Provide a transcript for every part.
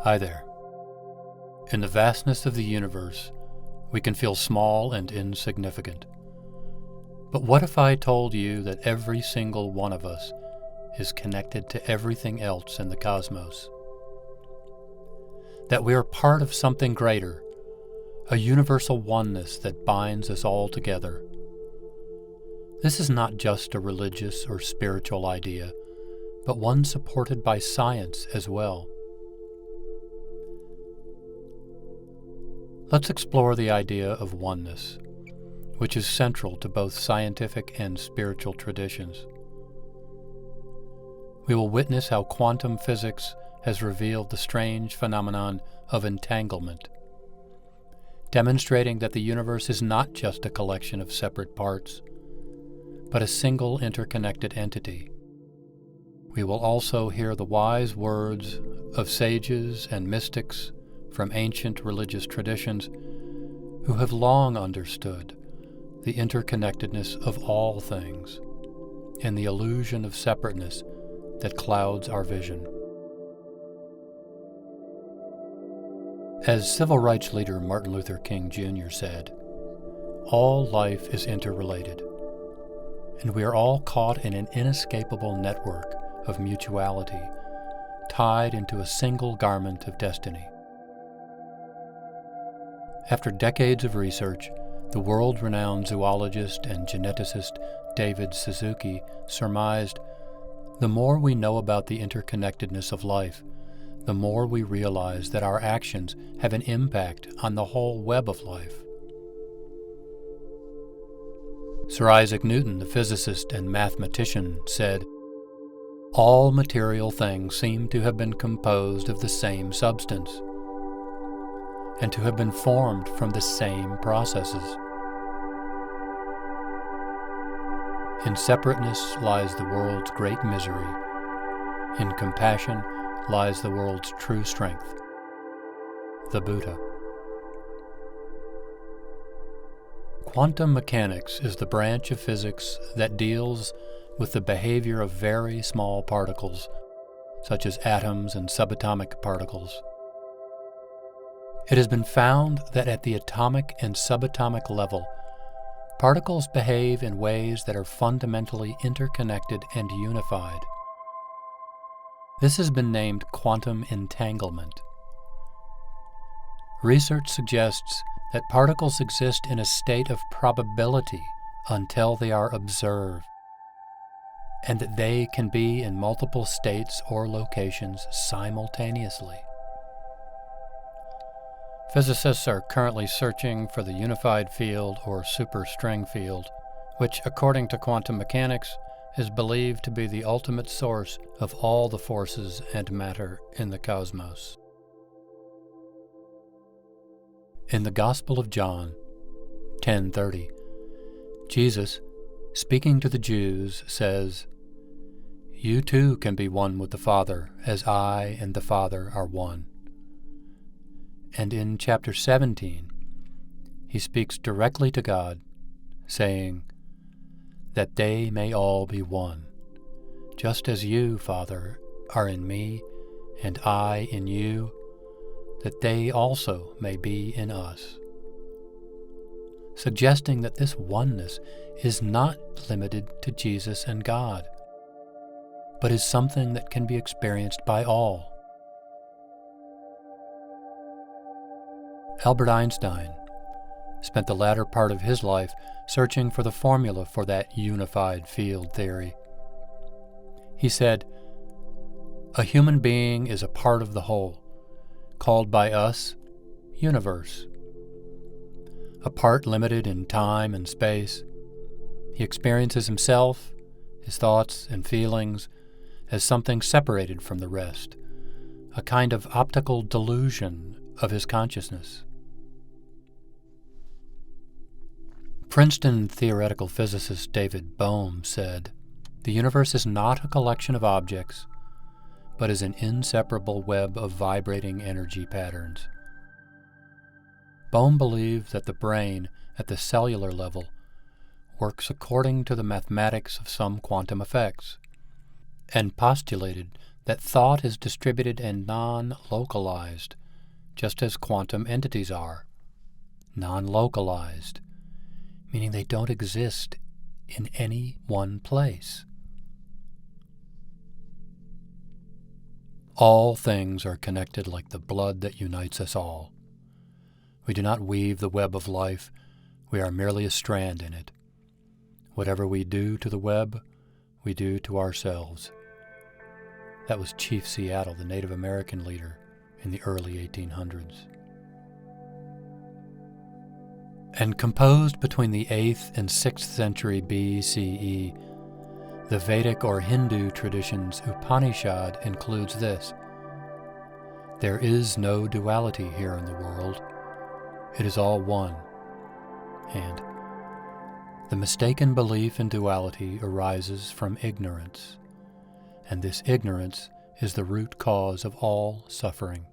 Hi there. In the vastness of the universe, we can feel small and insignificant. But what if I told you that every single one of us is connected to everything else in the cosmos? That we are part of something greater, a universal oneness that binds us all together. This is not just a religious or spiritual idea, but one supported by science as well. Let's explore the idea of oneness, which is central to both scientific and spiritual traditions. We will witness how quantum physics has revealed the strange phenomenon of entanglement, demonstrating that the universe is not just a collection of separate parts, but a single interconnected entity. We will also hear the wise words of sages and mystics from ancient religious traditions who have long understood the interconnectedness of all things and the illusion of separateness that clouds our vision. As civil rights leader Martin Luther King Jr. said, "All life is interrelated, and we are all caught in an inescapable network of mutuality, tied into a single garment of destiny." After decades of research, the world-renowned zoologist and geneticist David Suzuki surmised, the more we know about the interconnectedness of life, the more we realize that our actions have an impact on the whole web of life. Sir Isaac Newton, the physicist and mathematician, said, "All material things seem to have been composed of the same substance, and to have been formed from the same processes. In separateness lies the world's great misery. In compassion lies the world's true strength." The Buddha. Quantum mechanics is the branch of physics that deals with the behavior of very small particles, such as atoms and subatomic particles. It has been found that at the atomic and subatomic level, particles behave in ways that are fundamentally interconnected and unified. This has been named quantum entanglement. Research suggests that particles exist in a state of probability until they are observed, and that they can be in multiple states or locations simultaneously. Physicists are currently searching for the unified field or superstring field, which, according to quantum mechanics, is believed to be the ultimate source of all the forces and matter in the cosmos. In the Gospel of John, 10:30, Jesus, speaking to the Jews, says, "You too can be one with the Father, as I and the Father are one." And in chapter 17, he speaks directly to God, saying, "That they may all be one, just as you, Father, are in me, and I in you, that they also may be in us," suggesting that this oneness is not limited to Jesus and God, but is something that can be experienced by all. Albert Einstein spent the latter part of his life searching for the formula for that unified field theory. He said, "A human being is a part of the whole, called by us universe. A part limited in time and space, he experiences himself, his thoughts and feelings, as something separated from the rest, a kind of optical delusion of his consciousness." Princeton theoretical physicist David Bohm said, "The universe is not a collection of objects, but is an inseparable web of vibrating energy patterns." Bohm believed that the brain, at the cellular level, works according to the mathematics of some quantum effects, and postulated that thought is distributed and non-localized, just as quantum entities are. Non-localized, meaning they don't exist in any one place. All things are connected like the blood that unites us all. We do not weave the web of life, we are merely a strand in it. Whatever we do to the web, we do to ourselves. That was Chief Seattle, the Native American leader in the early 1800s. And composed between the 8th and 6th century BCE, the Vedic or Hindu tradition's Upanishad includes this: there is no duality here in the world, it is all one. And the mistaken belief in duality arises from ignorance, and this ignorance is the root cause of all suffering.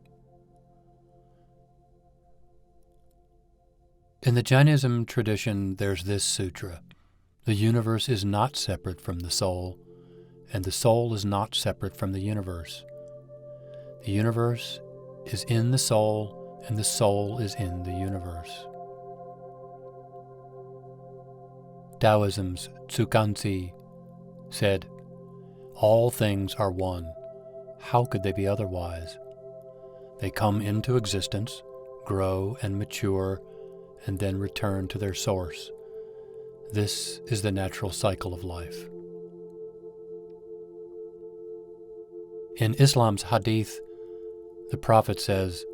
In the Jainism tradition, there's this sutra: the universe is not separate from the soul, and the soul is not separate from the universe. The universe is in the soul, and the soul is in the universe. Taoism's Tzukanzi said, all things are one. How could they be otherwise? They come into existence, grow and mature, and then return to their source. This is the natural cycle of life. In Islam's hadith, the Prophet says,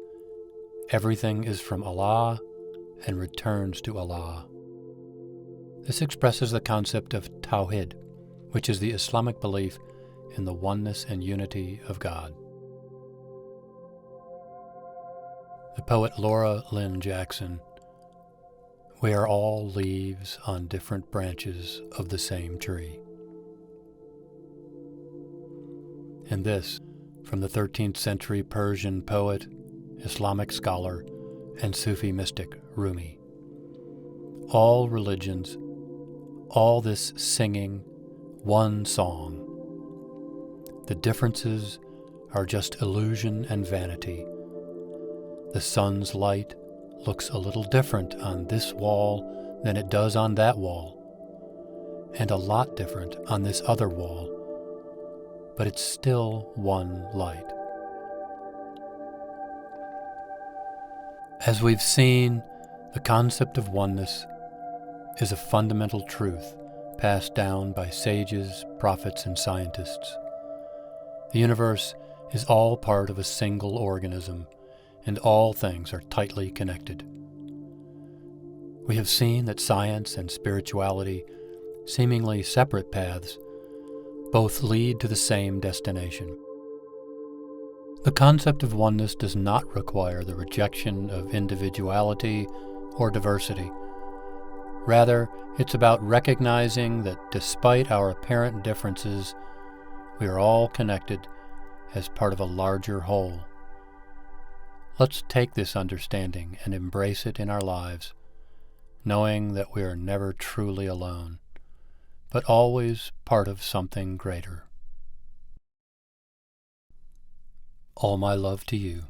everything is from Allah and returns to Allah. This expresses the concept of Tawhid, which is the Islamic belief in the oneness and unity of God. The poet Laura Lynn Jackson: we are all leaves on different branches of the same tree. And this, from the 13th century Persian poet, Islamic scholar, and Sufi mystic Rumi. All religions, all this singing, one song. The differences are just illusion and vanity. The sun's light looks a little different on this wall than it does on that wall, and a lot different on this other wall, but it's still one light. As we've seen, the concept of oneness is a fundamental truth passed down by sages, prophets, and scientists. The universe is all part of a single organism, and all things are tightly connected. We have seen that science and spirituality, seemingly separate paths, both lead to the same destination. The concept of oneness does not require the rejection of individuality or diversity. Rather, it's about recognizing that despite our apparent differences, we are all connected as part of a larger whole. Let's take this understanding and embrace it in our lives, knowing that we are never truly alone, but always part of something greater. All my love to you.